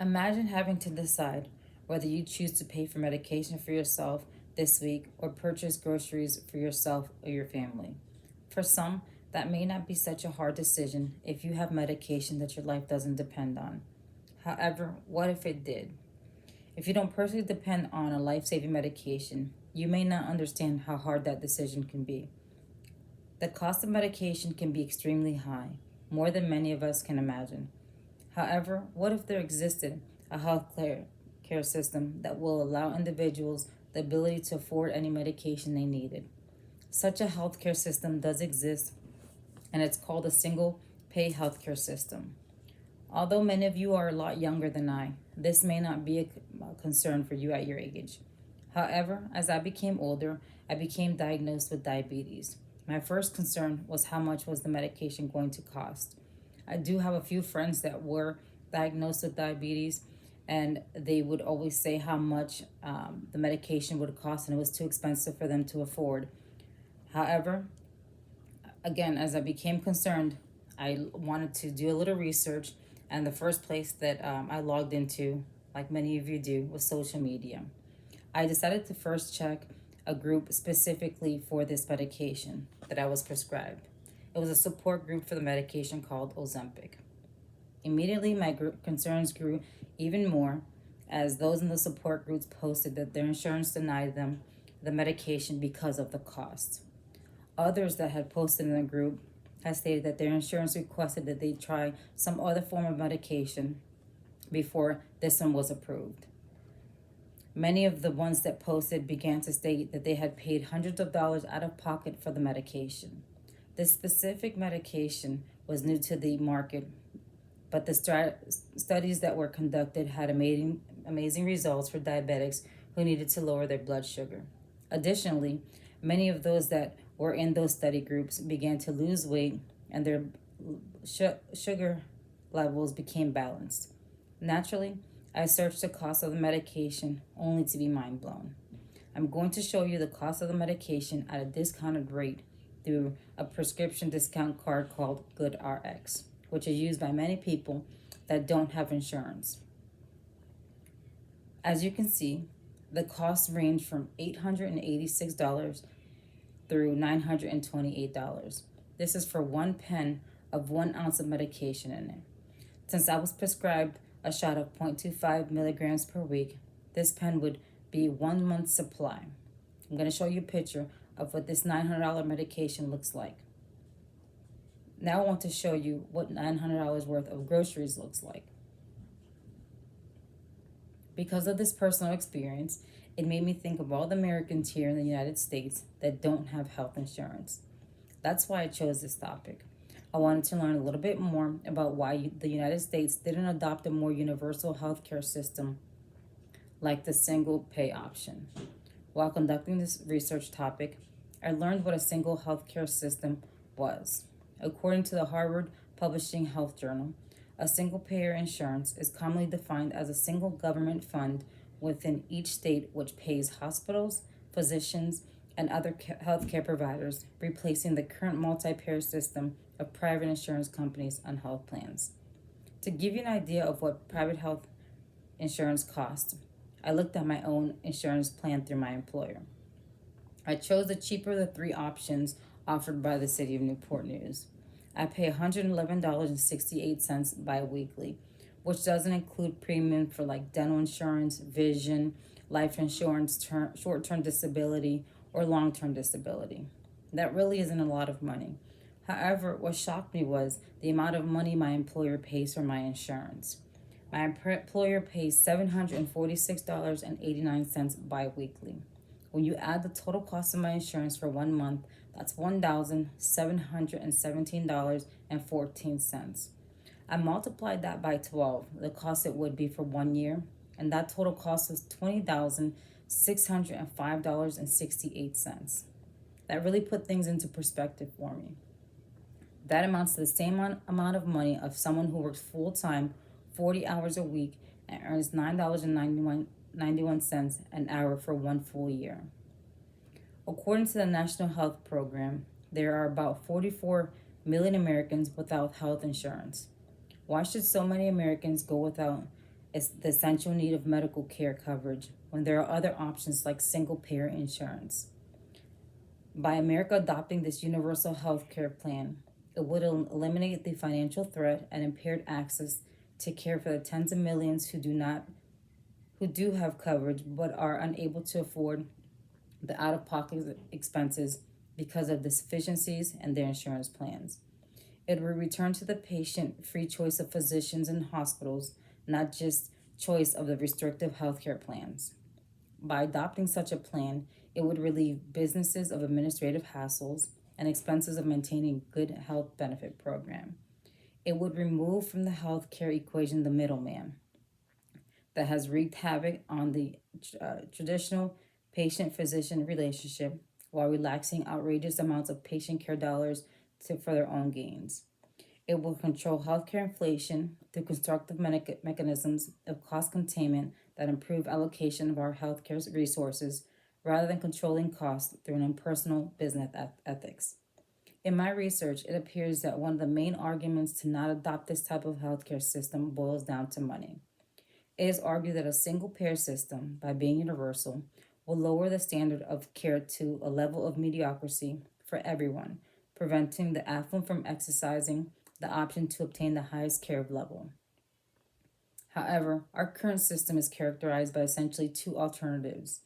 Imagine having to decide whether you choose to pay for medication for yourself this week or purchase groceries for yourself or your family. For some, that may not be such a hard decision if you have medication that your life doesn't depend on. However, what if it did? If you don't personally depend on a life saving medication, you may not understand how hard that decision can be. The cost of medication can be extremely high, more than many of us can imagine. However, what if there existed a health care system that will allow individuals the ability to afford any medication they needed? Such a healthcare system does exist, and it's called a single pay healthcare system. Although many of you are a lot younger than I, this may not be a concern for you at your age. However, as I became older, I became diagnosed with diabetes. My first concern was how much was the medication going to cost. I do have a few friends that were diagnosed with diabetes, and they would always say how much the medication would cost, and it was too expensive for them to afford. However, again, as I became concerned, I wanted to do a little research, and the first place that I logged into, like many of you do, was social media. I decided to first check a group specifically for this medication that I was prescribed. It was a support group for the medication called Ozempic. Immediately, my concerns grew even more as those in the support groups posted that their insurance denied them the medication because of the cost. Others that had posted in the group had stated that their insurance requested that they try some other form of medication before this one was approved. Many of the ones that posted began to state that they had paid hundreds of dollars out of pocket for the medication. This specific medication was new to the market, but the studies that were conducted had amazing results for diabetics who needed to lower their blood sugar. Additionally, many of those that were in those study groups began to lose weight and their sugar levels became balanced. Naturally, I searched the cost of the medication only to be mind blown. I'm going to show you the cost of the medication at a discounted rate through a prescription discount card called GoodRx, which is used by many people that don't have insurance. As you can see, the costs range from $886 through $928. This is for one pen of 1 ounce of medication in it. Since I was prescribed a shot of 0.25 milligrams per week, this pen would be 1 month's supply. I'm going to show you a picture of what this $900 medication looks like. Now I want to show you what $900 worth of groceries looks like. Because of this personal experience, it made me think of all the Americans here in the United States that don't have health insurance. That's why I chose this topic. I wanted to learn a little bit more about why the United States didn't adopt a more universal healthcare system like the single pay option. While conducting this research topic, I learned what a single healthcare system was. According to the Harvard Publishing Health Journal, a single payer insurance is commonly defined as a single government fund within each state which pays hospitals, physicians, and other healthcare providers, replacing the current multi-payer system of private insurance companies and health plans. To give you an idea of what private health insurance costs, I looked at my own insurance plan through my employer. I chose the cheaper of the three options offered by the City of Newport News. I pay $111.68 bi-weekly, which doesn't include premium for like dental insurance, vision, life insurance, short-term disability, or long-term disability. That really isn't a lot of money. However, what shocked me was the amount of money my employer pays for my insurance. My employer pays $746.89 bi-weekly. When you add the total cost of my insurance for 1 month, that's $1,717.14. I multiplied that by 12, the cost it would be for 1 year, and that total cost was $20,605.68. That really put things into perspective for me. That amounts to the same amount of money of someone who works full-time, 40 hours a week, and earns $9.91 an hour for 1 full year. According to the National Health Program, there are about 44 million Americans without health insurance. Why should so many Americans go without It's the essential need of medical care coverage when there are other options like single payer insurance. By America adopting this universal health care plan, it would eliminate the financial threat and impaired access to care for the tens of millions who do have coverage but are unable to afford the out-of-pocket expenses because of deficiencies in their insurance plans. It will return to the patient free choice of physicians and hospitals, not just choice of the restrictive healthcare plans. By adopting such a plan, it would relieve businesses of administrative hassles and expenses of maintaining good health benefit program. It would remove from the healthcare equation the middleman that has wreaked havoc on the traditional patient-physician relationship while relaxing outrageous amounts of patient care dollars for their own gains. It will control healthcare inflation through constructive mechanisms of cost containment that improve allocation of our healthcare resources rather than controlling costs through an impersonal business ethics. In my research, it appears that one of the main arguments to not adopt this type of healthcare system boils down to money. It is argued that a single payer system, by being universal, will lower the standard of care to a level of mediocrity for everyone, preventing the affluent from exercising the option to obtain the highest care level. However, our current system is characterized by essentially two alternatives: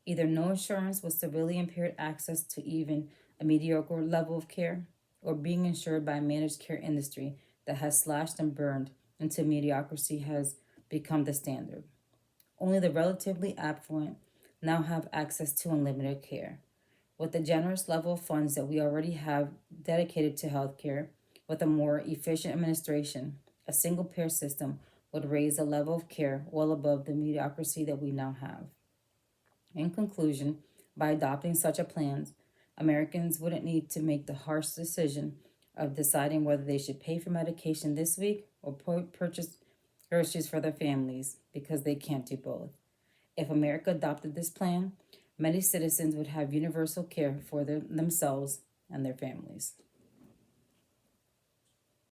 either no insurance with severely impaired access to even a mediocre level of care, or being insured by a managed care industry that has slashed and burned until mediocrity has become the standard. Only the relatively affluent now have access to unlimited care. With the generous level of funds that we already have dedicated to healthcare, with a more efficient administration, a single payer system would raise the level of care well above the mediocrity that we now have. In conclusion, by adopting such a plan, Americans wouldn't need to make the harsh decision of deciding whether they should pay for medication this week or purchase groceries for their families because they can't do both. If America adopted this plan, many citizens would have universal care for themselves and their families.